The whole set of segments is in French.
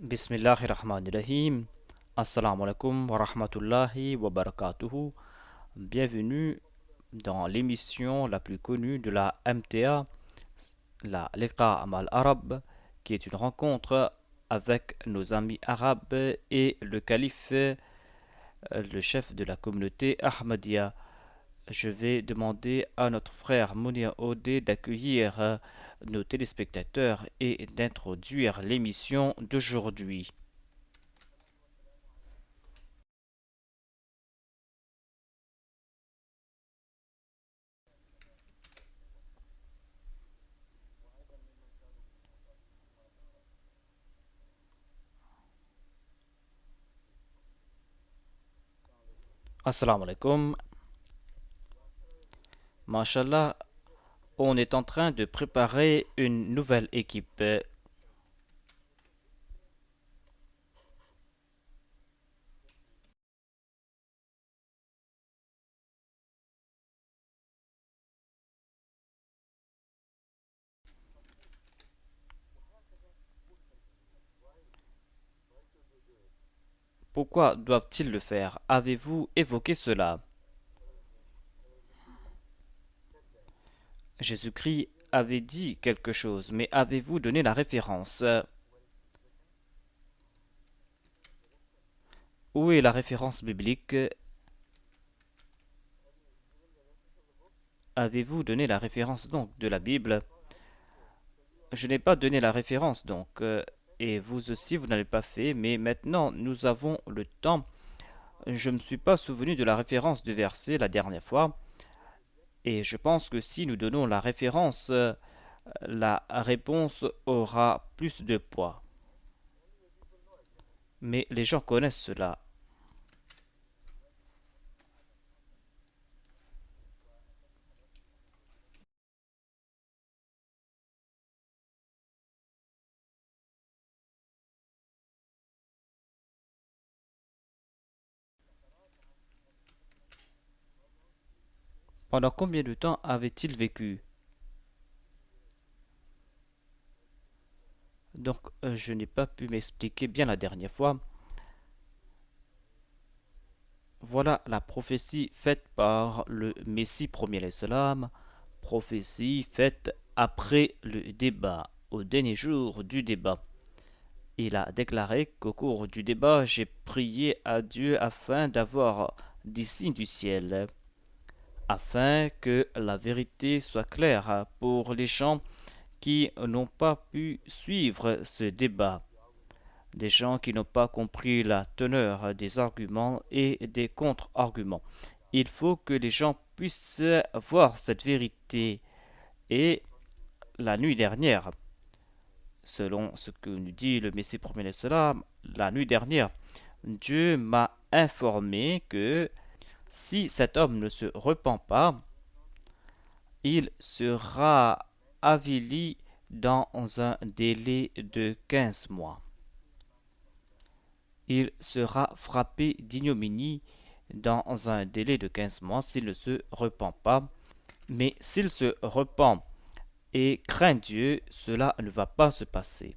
Bismillahirrahmanirrahim. Assalamu alaikum wa rahmatullahi wa barakatuhu. Bienvenue dans l'émission la plus connue de la MTA, la Liqa Amal Arabe, qui est une rencontre avec nos amis arabes et le calife, le chef de la communauté Ahmadiyya. Je vais demander à notre frère Mounir Odé d'accueillir nos téléspectateurs et d'introduire l'émission d'aujourd'hui. Assalamu alaikum. Mashallah, on est en train de préparer une nouvelle équipe. Pourquoi doivent-ils le faire? Avez-vous évoqué cela? Jésus-Christ avait dit quelque chose, mais avez-vous donné la référence? Où est la référence biblique? Avez-vous donné la référence donc de la Bible? Je n'ai pas donné la référence donc, et vous aussi vous n'avez pas fait, mais maintenant nous avons le temps. Je ne me suis pas souvenu de la référence du verset la dernière fois, et je pense que si nous donnons la référence, la réponse aura plus de poids. Mais les gens connaissent cela. Pendant combien de temps avait-il vécu? Donc, je n'ai pas pu m'expliquer bien la dernière fois. Voilà la prophétie faite par le Messie premier l'Islam, prophétie faite après le débat, au dernier jour du débat. Il a déclaré qu'au cours du débat, j'ai prié à Dieu afin d'avoir des signes du ciel, afin que la vérité soit claire pour les gens qui n'ont pas pu suivre ce débat, des gens qui n'ont pas compris la teneur des arguments et des contre-arguments. Il faut que les gens puissent voir cette vérité. Et la nuit dernière, selon ce que nous dit le Messie premier l'Islam, la nuit dernière, Dieu m'a informé que si cet homme ne se repent pas, il sera avili dans un délai de 15 mois. Il sera frappé d'ignominie dans un délai de 15 mois s'il ne se repent pas. Mais s'il se repent et craint Dieu, cela ne va pas se passer.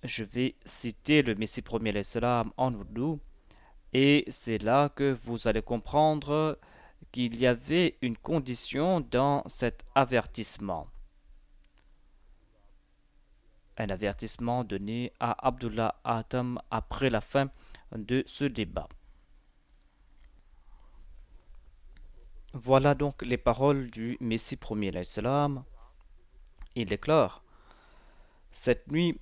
Je vais citer le Messie premier l'Islam en ourdou, et c'est là que vous allez comprendre qu'il y avait une condition dans cet avertissement. Un avertissement donné à Abdullah Adam après la fin de ce débat. Voilà donc les paroles du Messie premier l'Islam. Il déclare: Cette nuit,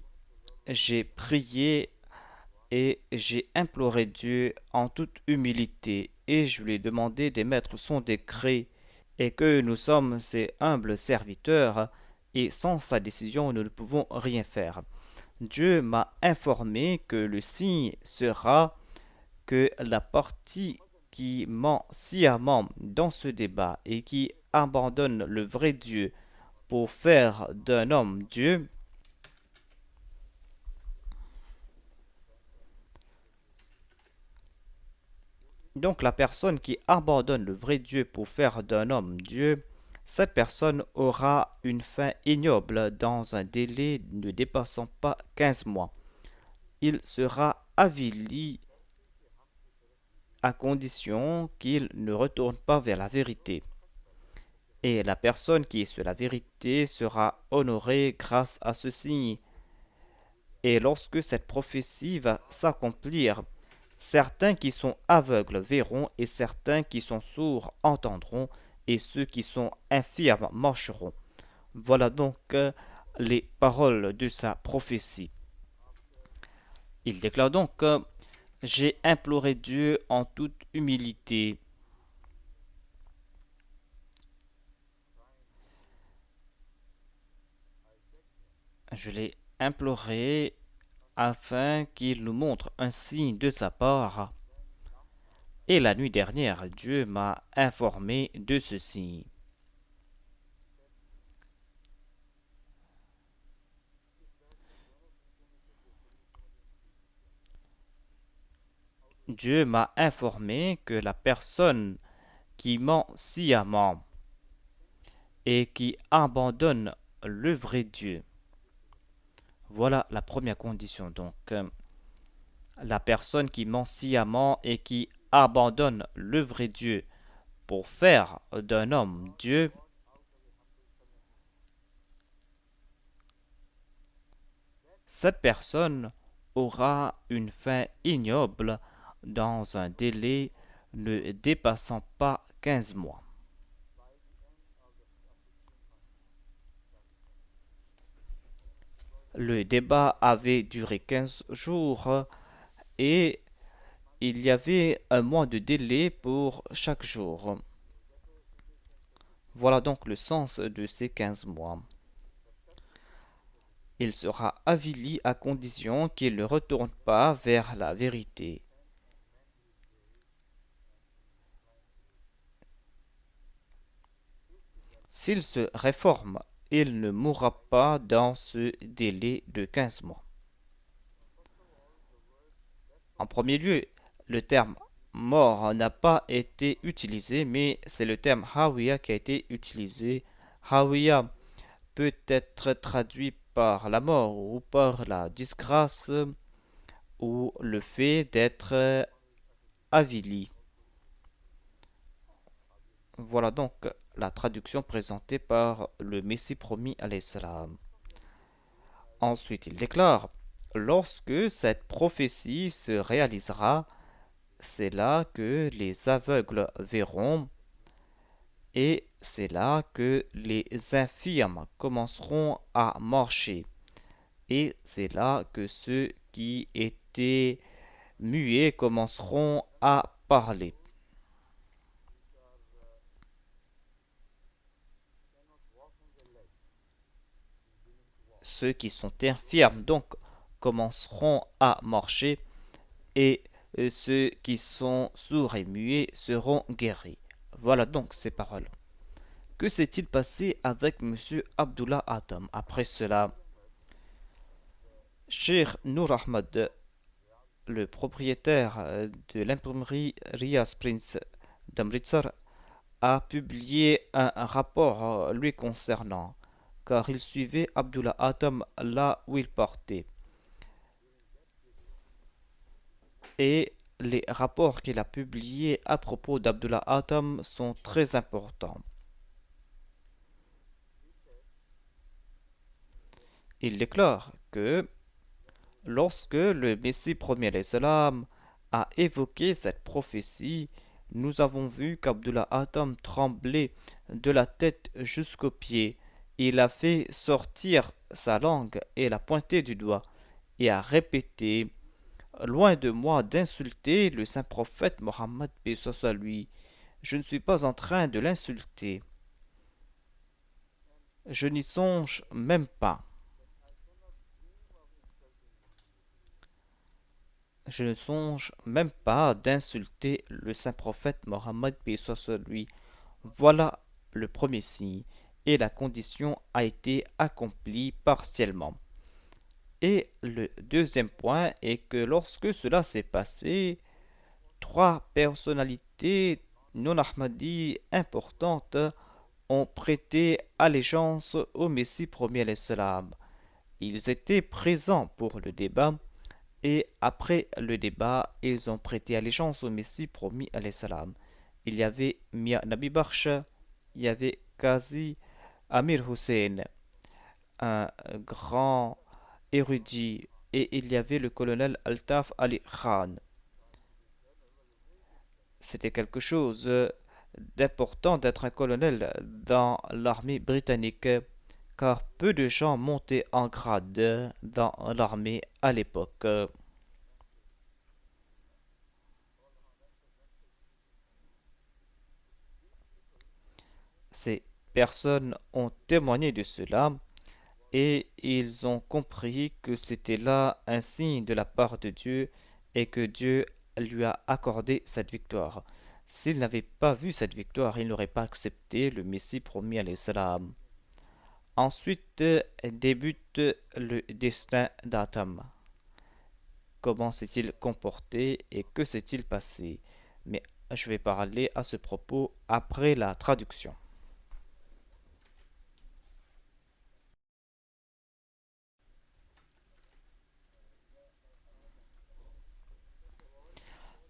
j'ai prié et j'ai imploré Dieu en toute humilité, et je lui ai demandé d'émettre son décret, et que nous sommes ses humbles serviteurs, et sans sa décision nous ne pouvons rien faire. Dieu m'a informé que le signe sera que la partie qui ment sciemment dans ce débat et qui abandonne le vrai Dieu pour faire d'un homme Dieu, donc la personne qui abandonne le vrai Dieu pour faire d'un homme Dieu, Cette personne aura une fin ignoble dans un délai ne dépassant pas 15 mois. Il sera avili à condition qu'il ne retourne pas vers la vérité. Et la personne qui est sur la vérité sera honorée grâce à ce signe. Et lorsque cette prophétie va s'accomplir, certains qui sont aveugles verront, et certains qui sont sourds entendront, et ceux qui sont infirmes marcheront. Voilà donc les paroles de sa prophétie. Il déclare donc j'ai imploré Dieu en toute humilité. Je l'ai imploré afin qu'il nous montre un signe de sa part. Et la nuit dernière, Dieu m'a informé de ce signe. Dieu m'a informé que la personne qui ment sciemment et qui abandonne le vrai Dieu, voilà la première condition. Donc, la personne qui ment sciemment et qui abandonne le vrai Dieu pour faire d'un homme Dieu, cette personne aura une fin ignoble dans un délai ne dépassant pas 15 mois. Le débat avait duré 15 jours et il y avait un mois de délai pour chaque jour. Voilà donc le sens de ces 15 mois. Il sera avili à condition qu'il ne retourne pas vers la vérité. S'il se réforme, il ne mourra pas dans ce délai de 15 mois. En premier lieu, le terme mort n'a pas été utilisé, mais c'est le terme hawiya qui a été utilisé. Hawiya peut être traduit par la mort ou par la disgrâce ou le fait d'être avili. Voilà donc la traduction présentée par le Messie promis alayhi salam. Ensuite, il déclare lorsque cette prophétie se réalisera, c'est là que les aveugles verront et c'est là que les infirmes commenceront à marcher. Et c'est là que ceux qui étaient muets commenceront à parler. Ceux qui sont infirmes donc commenceront à marcher et ceux qui sont sourds et muets seront guéris. Voilà donc ces paroles. Que s'est-il passé avec Monsieur Abdullah Adam après cela? Cheikh Noor Ahmad, le propriétaire de l'imprimerie Rias Prince d'Amritsar, a publié un rapport lui concernant, car il suivait Abdullah Adam là où il partait. Et les rapports qu'il a publiés à propos d'Abdullah Adam sont très importants. Il déclare que lorsque le Messie premier salam a évoqué cette prophétie, nous avons vu qu'Abdullah Adam tremblait de la tête jusqu'aux pieds. Il a fait sortir sa langue et l'a pointé du doigt et a répété loin de moi d'insulter le saint prophète Mohammed paix soit lui. Je ne suis pas en train de l'insulter. Je n'y songe même pas. Je ne songe même pas d'insulter le saint prophète Mohammed paix soit lui. Voilà le premier signe et la condition a été accomplie partiellement. Et le deuxième point est que lorsque cela s'est passé, trois personnalités non ahmadi importantes ont prêté allégeance au Messie premier l'Islam. Ils étaient présents pour le débat et après le débat, ils ont prêté allégeance au Messie promis à l'Islam. Il y avait Mia Nabi Barsha, il y avait Qazi Amir Hussein, un grand érudit, et il y avait le colonel Altaf Ali Khan. C'était quelque chose d'important d'être un colonel dans l'armée britannique, car peu de gens montaient en grade dans l'armée à l'époque. Ces personnes ont témoigné de cela et ils ont compris que c'était là un signe de la part de Dieu et que Dieu lui a accordé cette victoire. S'il n'avait pas vu cette victoire, il n'aurait pas accepté le Messie promis à l'Islam. Ensuite débute le destin d'Atam. Comment s'est-il comporté et que s'est-il passé? Mais je vais parler à ce propos après la traduction.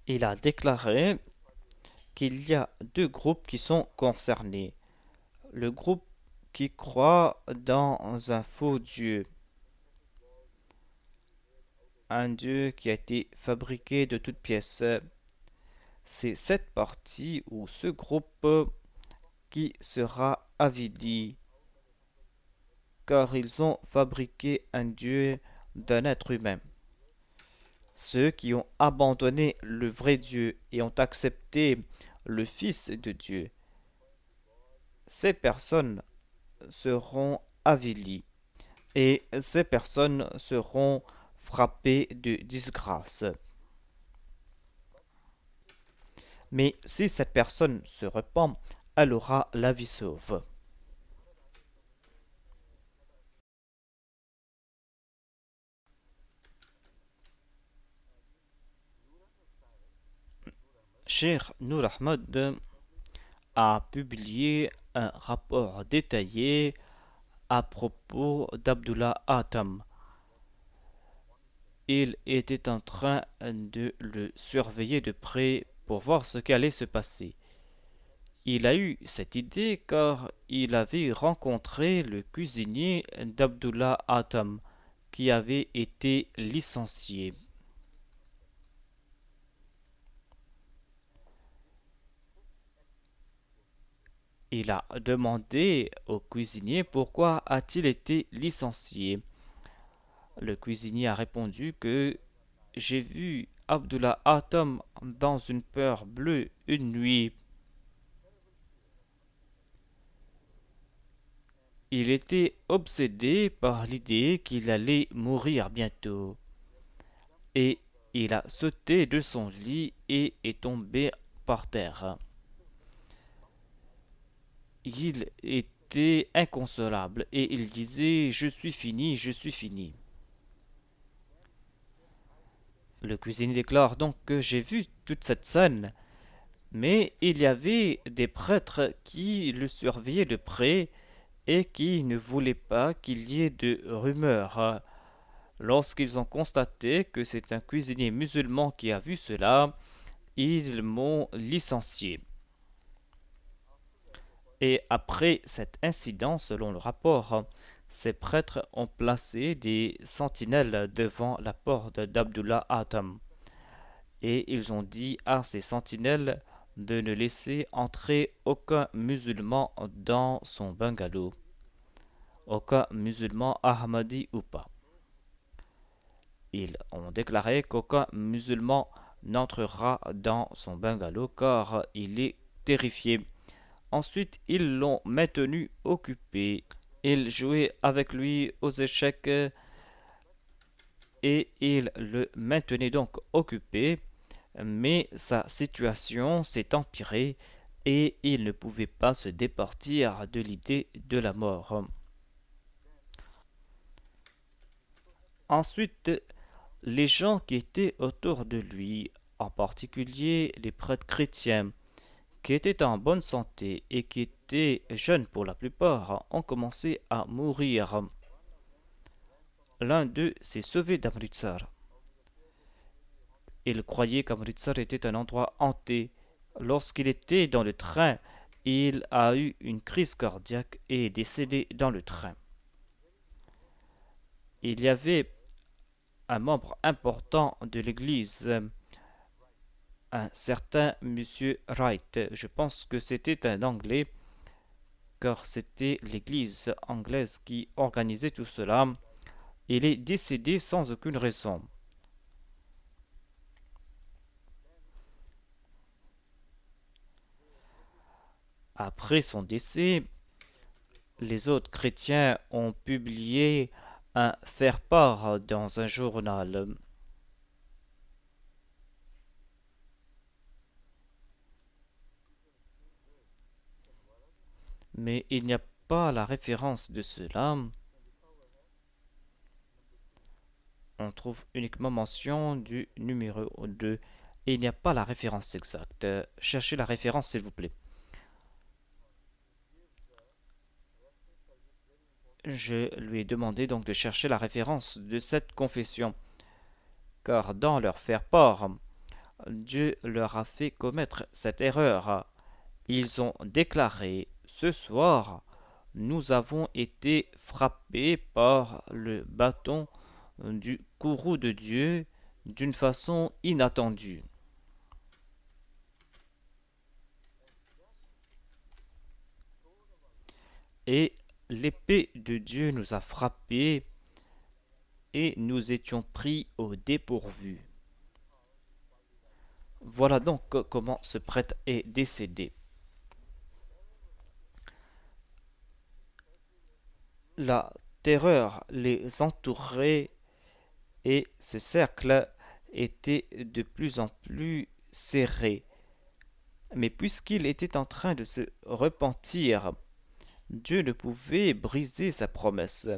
Il a déclaré qu'il y a deux groupes qui sont concernés. Le groupe qui croit dans un faux Dieu, un Dieu qui a été fabriqué de toutes pièces. C'est cette partie ou ce groupe qui sera avili, car ils ont fabriqué un Dieu d'un être humain. Ceux qui ont abandonné le vrai Dieu et ont accepté le Fils de Dieu, ces personnes seront avilies et ces personnes seront frappées de disgrâce. Mais si cette personne se repent, elle aura la vie sauve. Cheikh Noor Ahmad a publié un rapport détaillé à propos d'Abdullah Atam. Il était en train de le surveiller de près pour voir ce qui allait se passer. Il a eu cette idée car il avait rencontré le cuisinier d'Abdullah Atam qui avait été licencié. Il a demandé au cuisinier pourquoi a-t-il été licencié. Le cuisinier a répondu que j'ai vu Abdullah Atom dans une peur bleue une nuit. Il était obsédé par l'idée qu'il allait mourir bientôt. Et il a sauté de son lit et est tombé par terre. Il était inconsolable et il disait je suis fini, je suis fini. Le cuisinier déclare donc que j'ai vu toute cette scène, mais il y avait des prêtres qui le surveillaient de près et qui ne voulaient pas qu'il y ait de rumeurs. Lorsqu'ils ont constaté que c'est un cuisinier musulman qui a vu cela, ils m'ont licencié. Et après cet incident, selon le rapport, ces prêtres ont placé des sentinelles devant la porte d'Abdullah Atam. Et ils ont dit à ces sentinelles de ne laisser entrer aucun musulman dans son bungalow, aucun musulman ahmadi ou pas. Ils ont déclaré qu'aucun musulman n'entrera dans son bungalow car il est terrifié. Ensuite, ils l'ont maintenu occupé. Ils jouaient avec lui aux échecs et ils le maintenaient donc occupé, mais sa situation s'est empirée et il ne pouvait pas se départir de l'idée de la mort. Ensuite, les gens qui étaient autour de lui, en particulier les prêtres chrétiens, qui étaient en bonne santé et qui étaient jeunes pour la plupart, ont commencé à mourir. L'un d'eux s'est sauvé d'Amritsar. Il croyait qu'Amritsar était un endroit hanté. Lorsqu'il était dans le train, il a eu une crise cardiaque et est décédé dans le train. Il y avait un membre important de l'église, un certain monsieur Wright. Je pense que c'était un Anglais, car c'était l'église anglaise qui organisait tout cela. Il est décédé sans aucune raison. Après son décès, les autres chrétiens ont publié un faire-part dans un journal. Mais il n'y a pas la référence de cela. On trouve uniquement mention du numéro 2 et il n'y a pas la référence exacte. Cherchez la référence s'il vous plaît. Je lui ai demandé donc de chercher la référence de cette confession, car dans leur faire-part, Dieu leur a fait commettre cette erreur. Ils ont déclaré: ce soir, nous avons été frappés par le bâton du courroux de Dieu d'une façon inattendue. Et l'épée de Dieu nous a frappés et nous étions pris au dépourvu. Voilà donc comment ce prêtre est décédé. La terreur les entourait et ce cercle était de plus en plus serré. Mais puisqu'il était en train de se repentir, Dieu ne pouvait briser sa promesse.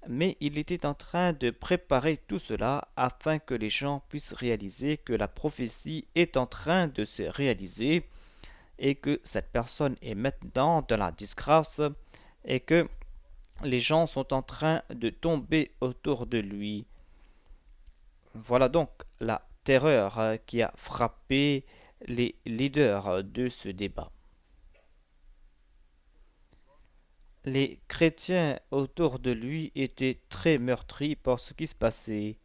Mais il était en train de préparer tout cela afin que les gens puissent réaliser que la prophétie est en train de se réaliser et que cette personne est maintenant dans la disgrâce et que les gens sont en train de tomber autour de lui. Voilà donc la terreur qui a frappé les leaders de ce débat. Les chrétiens autour de lui étaient très meurtris par ce qui se passait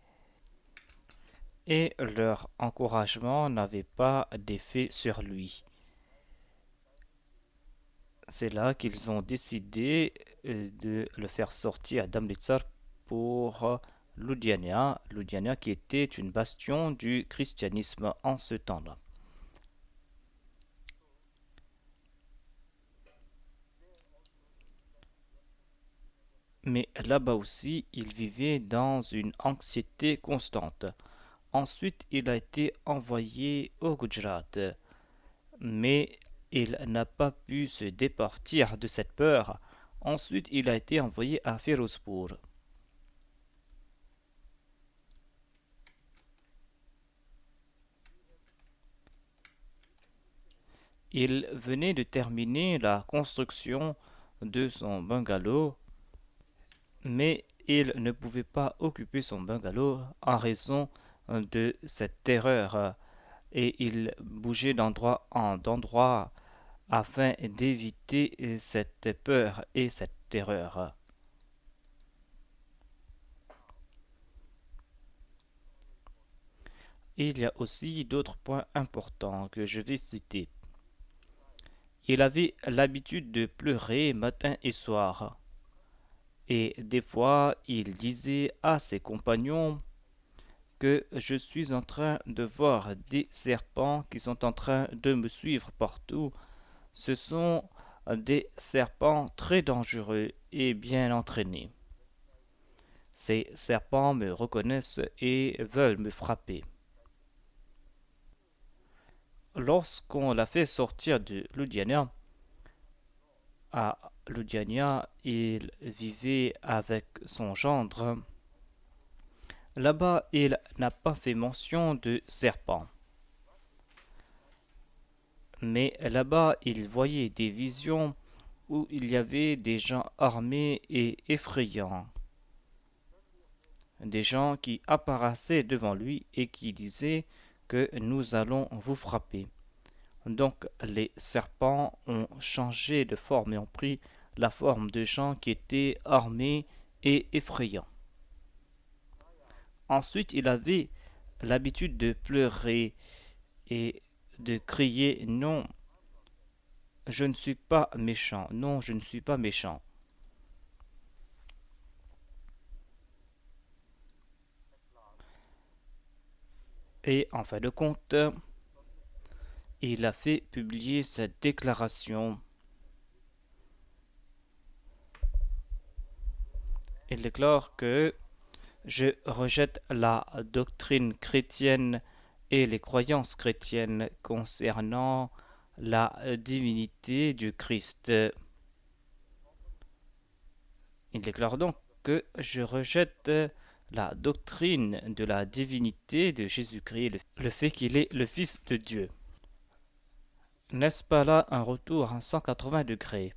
et leur encouragement n'avait pas d'effet sur lui. C'est là qu'ils ont décidé de le faire sortir d'Amritsar pour Ludhiana qui était une bastion du christianisme en ce temps-là. Mais là-bas aussi, il vivait dans une anxiété constante. Ensuite, il a été envoyé au Gujarat, mais il n'a pas pu se départir de cette peur. Ensuite, il a été envoyé à Firozpur. Il venait de terminer la construction de son bungalow, mais il ne pouvait pas occuper son bungalow en raison de cette terreur et il bougeait d'endroit en endroit afin d'éviter cette peur et cette terreur. Il y a aussi d'autres points importants que je vais citer. Il avait l'habitude de pleurer matin et soir, et des fois il disait à ses compagnons que je suis en train de voir des serpents qui sont en train de me suivre partout. Ce sont des serpents très dangereux et bien entraînés. Ces serpents me reconnaissent et veulent me frapper. Lorsqu'on l'a fait sortir de Ludhiana, à Ludhiana, il vivait avec son gendre. Là-bas, il n'a pas fait mention de serpents. Mais là-bas, il voyait des visions où il y avait des gens armés et effrayants, des gens qui apparaissaient devant lui et qui disaient que nous allons vous frapper. Donc les serpents ont changé de forme et ont pris la forme de gens qui étaient armés et effrayants. Ensuite, il avait l'habitude de pleurer et de crier non, je ne suis pas méchant, non, je ne suis pas méchant. Et en fin de compte, il a fait publier cette déclaration. Il déclare que je rejette la doctrine chrétienne et les croyances chrétiennes concernant la divinité du Christ. Il déclare donc que je rejette la doctrine de la divinité de Jésus-Christ, le fait qu'il est le Fils de Dieu. N'est-ce pas là un retour à 180 degrés?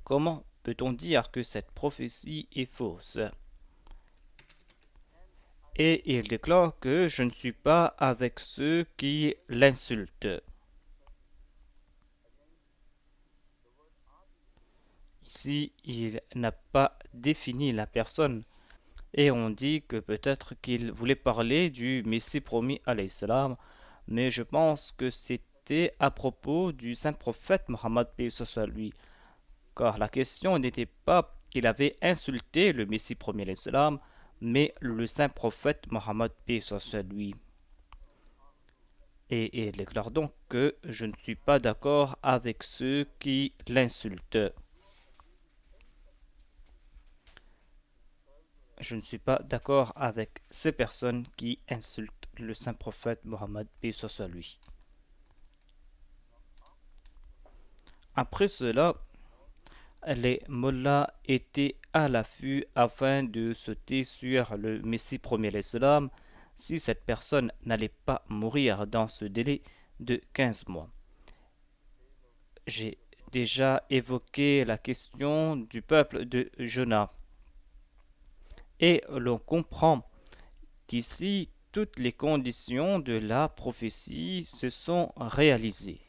Comment peut-on dire que cette prophétie est fausse? Et il déclare que je ne suis pas avec ceux qui l'insultent. Ici, il n'a pas défini la personne et on dit que peut-être qu'il voulait parler du Messie promis à l'Islam, mais je pense que c'était à propos du saint prophète Mohammed paix soit lui, car la question n'était pas qu'il avait insulté le Messie promis à l'Islam, mais le saint prophète Mohammed paix soit lui. Et il déclare donc que je ne suis pas d'accord avec ceux qui l'insultent. Je ne suis pas d'accord avec ces personnes qui insultent le saint prophète Mohammed paix soit lui. Après cela, les mollahs étaient à l'affût afin de sauter sur le Messie premier l'Islam si cette personne n'allait pas mourir dans ce délai de 15 mois. J'ai déjà évoqué la question du peuple de Jonah et l'on comprend qu'ici toutes les conditions de la prophétie se sont réalisées.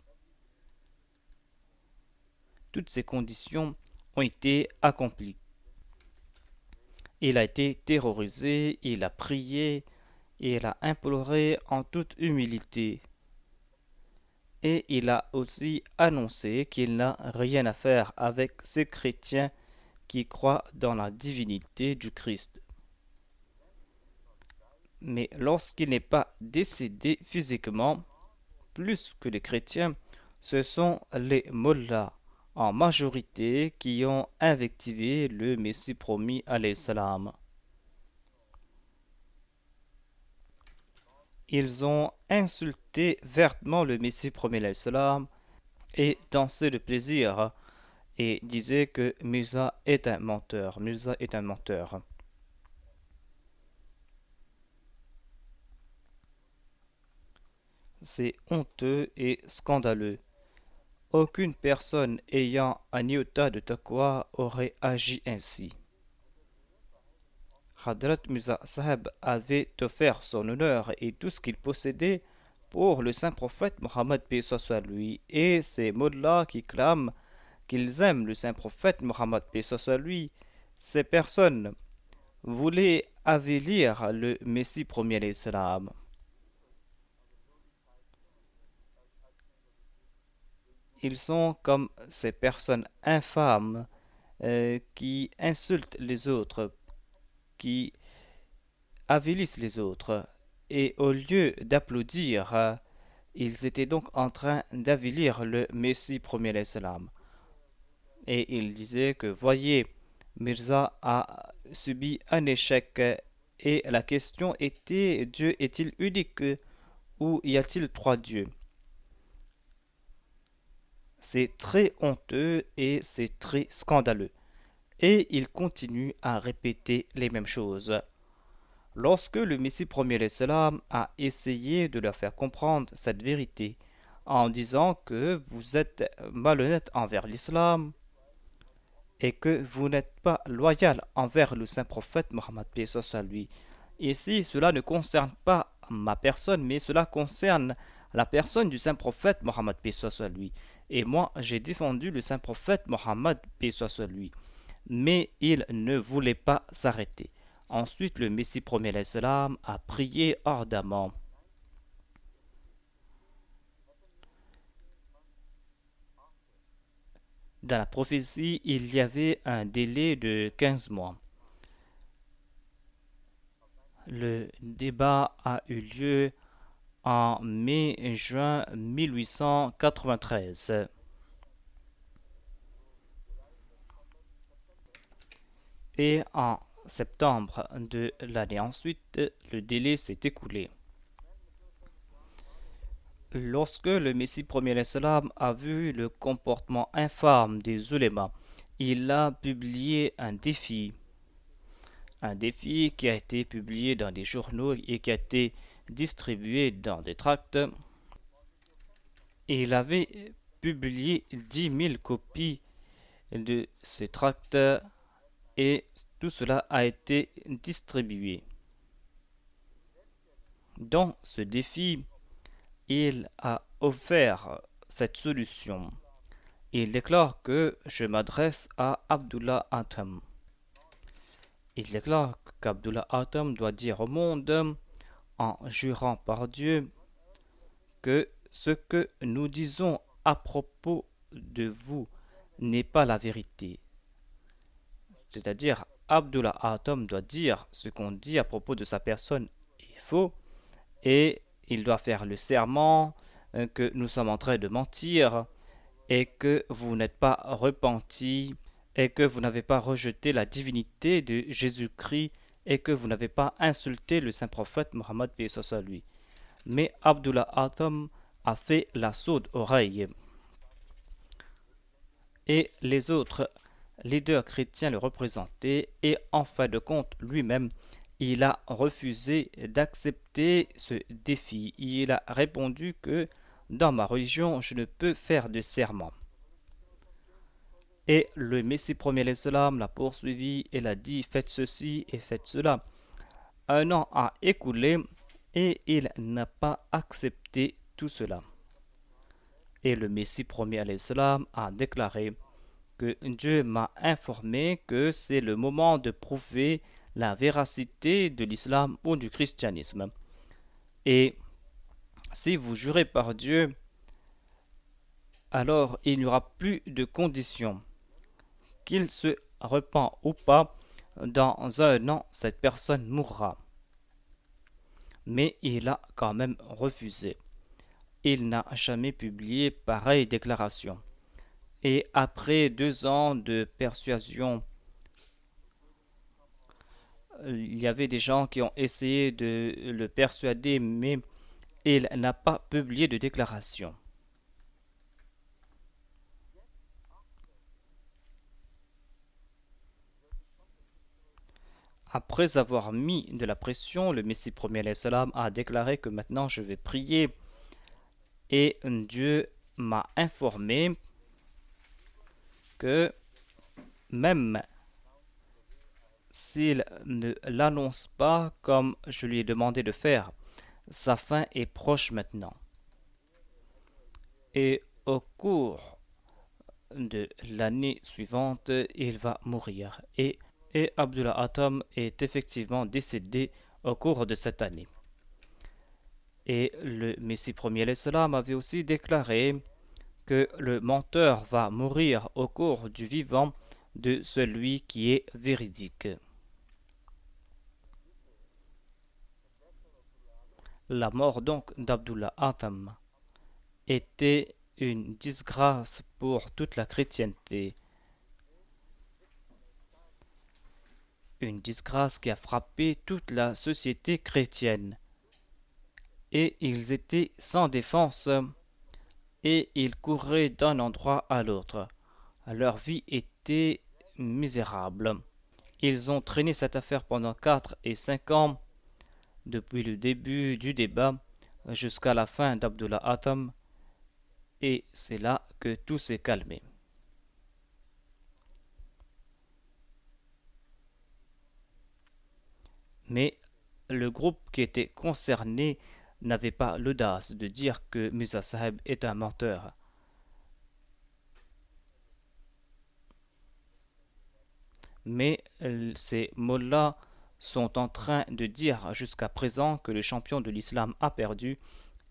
Toutes ces conditions ont été accomplies. Il a été terrorisé, il a prié, il a imploré en toute humilité. Et il a aussi annoncé qu'il n'a rien à faire avec ces chrétiens qui croient dans la divinité du Christ. Mais lorsqu'il n'est pas décédé physiquement, plus que les chrétiens, ce sont les mollahs en majorité qui ont invectivé le Messie promis alayhi salam. Ils ont insulté vertement le Messie promis alayhi salam et dansé de plaisir et disaient que Mirza est un menteur. Mirza est un menteur. C'est honteux et scandaleux. Aucune personne ayant un iota de taqwa aurait agi ainsi. Hadrat Mirza Sahib avait offert son honneur et tout ce qu'il possédait pour le saint prophète Mohammed paix soit lui, et ces mots-là qui clament qu'ils aiment le saint prophète Mohammed paix soit lui, ces personnes voulaient avilir le Messie premier l'Islam. Ils sont comme ces personnes infâmes qui insultent les autres, qui avilissent les autres, et au lieu d'applaudir, ils étaient donc en train d'avilir le Messie premier l'Islam. Et ils disaient que, voyez, Mirza a subi un échec, et la question était, Dieu est-il unique ou y a-t-il trois dieux? C'est très honteux et c'est très scandaleux. Et il continue à répéter les mêmes choses. Lorsque le Messie premier l'Islam a essayé de leur faire comprendre cette vérité en disant que vous êtes malhonnête envers l'islam et que vous n'êtes pas loyal envers le saint prophète Mohammed paix soit lui. Ici, cela ne concerne pas ma personne, mais cela concerne la personne du saint prophète Mohammed paix soit lui. Et moi, j'ai défendu le saint prophète Mohammed paix soit lui. Mais il ne voulait pas s'arrêter. Ensuite, le Messie premier l'Islam a prié ardemment. Dans la prophétie, il y avait un délai de 15 mois. Le débat a eu lieu en mai-juin 1893. Et en septembre de l'année ensuite, le délai s'est écoulé. Lorsque le Messie premier l'Islam a vu le comportement infâme des ulémas, il a publié un défi qui a été publié dans des journaux et qui a été distribué dans des tracts. Et il avait publié 10 000 copies de ces tracts et tout cela a été distribué. Dans ce défi, il a offert cette solution. Il déclare que je m'adresse à Abdullah Atam. Il déclare qu'Abdullah Atam doit dire au monde, en jurant par Dieu, que ce que nous disons à propos de vous n'est pas la vérité. C'est-à-dire, Abdullah Atam doit dire ce qu'on dit à propos de sa personne est faux et il doit faire le serment que nous sommes en train de mentir et que vous n'êtes pas repentis et que vous n'avez pas rejeté la divinité de Jésus-Christ et que vous n'avez pas insulté le saint prophète Mohammed paix soit lui. Mais Abdullah Atam a fait la sourde oreille. Et les autres leaders chrétiens le représentaient et en fin de compte lui-même il a refusé d'accepter ce défi. Il a répondu que dans ma religion je ne peux faire de serment. Et le Messie premier l'Islam l'a poursuivi et l'a dit faites ceci et faites cela. Un an a écoulé et il n'a pas accepté tout cela. Et le Messie premier l'Islam a déclaré que Dieu m'a informé que c'est le moment de prouver la véracité de l'islam ou du christianisme. Et si vous jurez par Dieu, alors il n'y aura plus de conditions. Qu'il se repent ou pas, dans un an, cette personne mourra. Mais il a quand même refusé. Il n'a jamais publié pareille déclaration. Et après 2 ans de persuasion, il y avait des gens qui ont essayé de le persuader, mais il n'a pas publié de déclaration. Après avoir mis de la pression, le Messie premier l'Islam a déclaré que maintenant je vais prier et Dieu m'a informé que même s'il ne l'annonce pas comme je lui ai demandé de faire, sa fin est proche maintenant. Et au cours de l'année suivante, il va mourir. Et Abdullah Atam est effectivement décédé au cours de cette année. Et le Messie premier l'Islam avait aussi déclaré que le menteur va mourir au cours du vivant de celui qui est véridique. La mort donc d'Abdullah Atam était une disgrâce pour toute la chrétienté. Une disgrâce qui a frappé toute la société chrétienne. Et ils étaient sans défense et ils couraient d'un endroit à l'autre. Leur vie était misérable. Ils ont traîné cette affaire pendant 4 et 5 ans depuis le début du débat jusqu'à la fin d'Abdullah Atam, et c'est là que tout s'est calmé. Mais le groupe qui était concerné n'avait pas l'audace de dire que Mirza Sahib est un menteur. Mais ces mots-là sont en train de dire jusqu'à présent que le champion de l'islam a perdu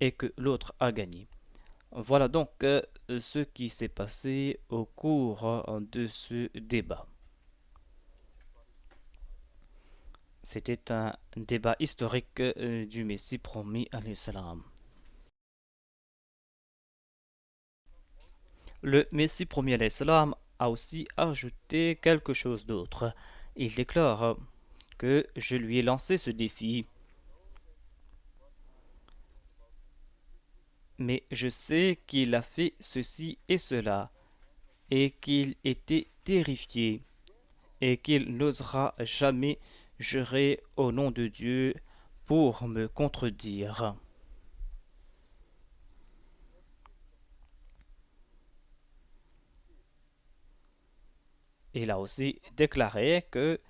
et que l'autre a gagné. Voilà donc ce qui s'est passé au cours de ce débat. C'était un débat historique du Messie promis à l'islam. Le Messie promis à l'islam a aussi ajouté quelque chose d'autre. Il déclare que je lui ai lancé ce défi, mais je sais qu'il a fait ceci et cela, et qu'il était terrifié, et qu'il n'osera jamais jurer au nom de Dieu pour me contredire. Il a aussi déclaré que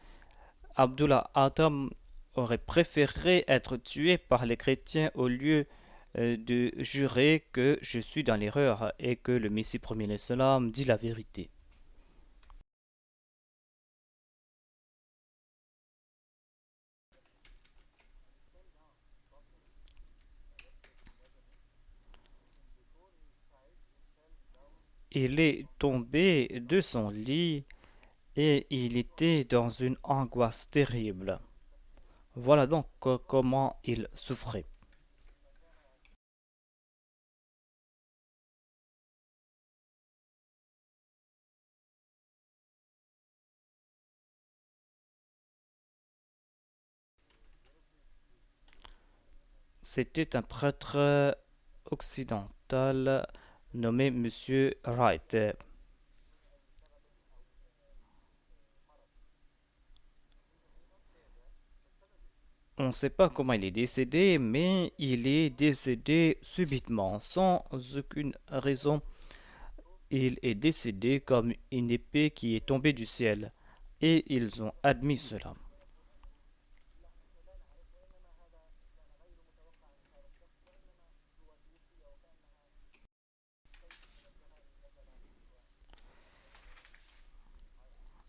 Abdullah Adam aurait préféré être tué par les chrétiens au lieu de jurer que je suis dans l'erreur et que le Messie premier l'Islam dit la vérité. Il est tombé de son lit et il était dans une angoisse terrible. Voilà donc comment il souffrait. C'était un prêtre occidental nommé Monsieur Wright. On ne sait pas comment il est décédé, mais il est décédé subitement, sans aucune raison. Il est décédé comme une épée qui est tombée du ciel, et ils ont admis cela.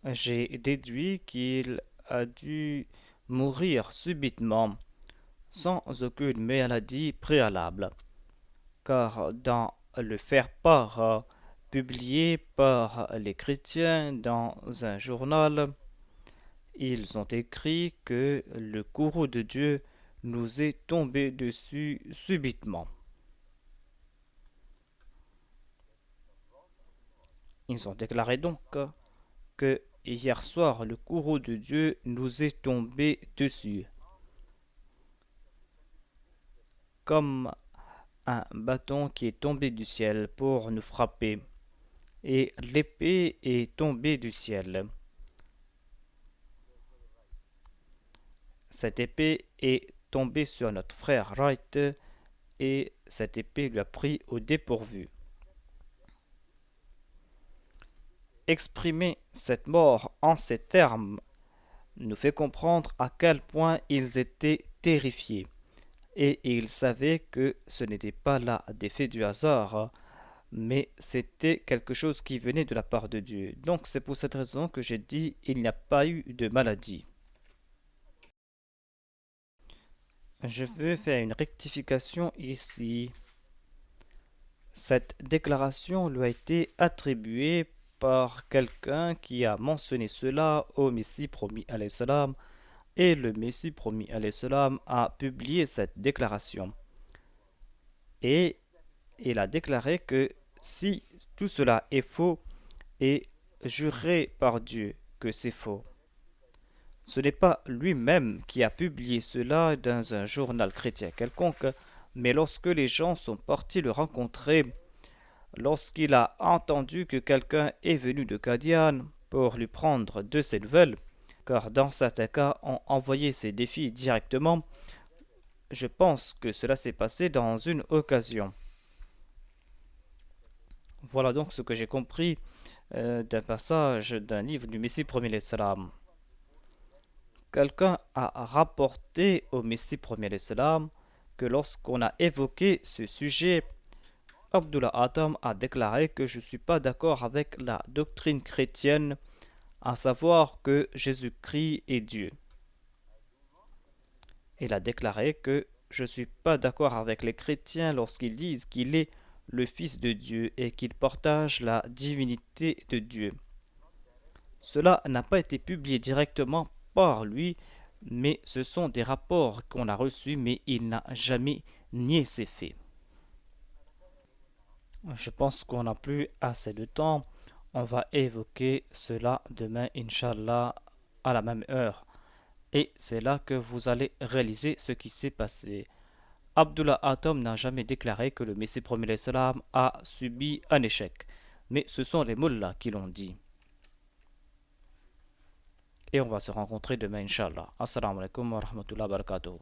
J'ai déduit qu'il a dû mourir subitement, sans aucune maladie préalable, car dans le faire-part publié par les chrétiens dans un journal, ils ont écrit que le courroux de Dieu nous est tombé dessus subitement. Ils ont déclaré donc que hier soir le courroux de Dieu nous est tombé dessus, comme un bâton qui est tombé du ciel pour nous frapper, et l'épée est tombée du ciel. Cette épée est tombée sur notre frère Wright et cette épée lui a pris au dépourvu. Exprimer cette mort en ces termes nous fait comprendre à quel point ils étaient terrifiés. Et ils savaient que ce n'était pas là des faits du hasard, mais c'était quelque chose qui venait de la part de Dieu. Donc c'est pour cette raison que j'ai dit il n'y a pas eu de maladie. Je veux faire une rectification ici. Cette déclaration lui a été attribuée par quelqu'un qui a mentionné cela au Messie promis alayhi salam, et le Messie promis alayhi salam a publié cette déclaration. Et il a déclaré que si tout cela est faux et juré par Dieu que c'est faux, ce n'est pas lui-même qui a publié cela dans un journal chrétien quelconque, mais lorsque les gens sont partis le rencontrer, lorsqu'il a entendu que quelqu'un est venu de Qadian pour lui prendre de ses nouvelles, car dans certains cas on envoyait ses défis directement, je pense que cela s'est passé dans une occasion. Voilà donc ce que j'ai compris d'un passage d'un livre du Messie premier l'Islam. Quelqu'un a rapporté au Messie premier l'Islam que lorsqu'on a évoqué ce sujet, Abdullah Adam a déclaré que je ne suis pas d'accord avec la doctrine chrétienne, à savoir que Jésus-Christ est Dieu. Il a déclaré que je ne suis pas d'accord avec les chrétiens lorsqu'ils disent qu'il est le Fils de Dieu et qu'il partage la divinité de Dieu. Cela n'a pas été publié directement par lui, mais ce sont des rapports qu'on a reçus, mais il n'a jamais nié ces faits. Je pense qu'on n'a plus assez de temps. On va évoquer cela demain, Inch'Allah, à la même heure. Et c'est là que vous allez réaliser ce qui s'est passé. Abdullah Atom n'a jamais déclaré que le Messie premier l'Islam a subi un échec. Mais ce sont les mullahs qui l'ont dit. Et on va se rencontrer demain, Inch'Allah. Assalamu alaikum wa rahmatullahi wa barakatuh.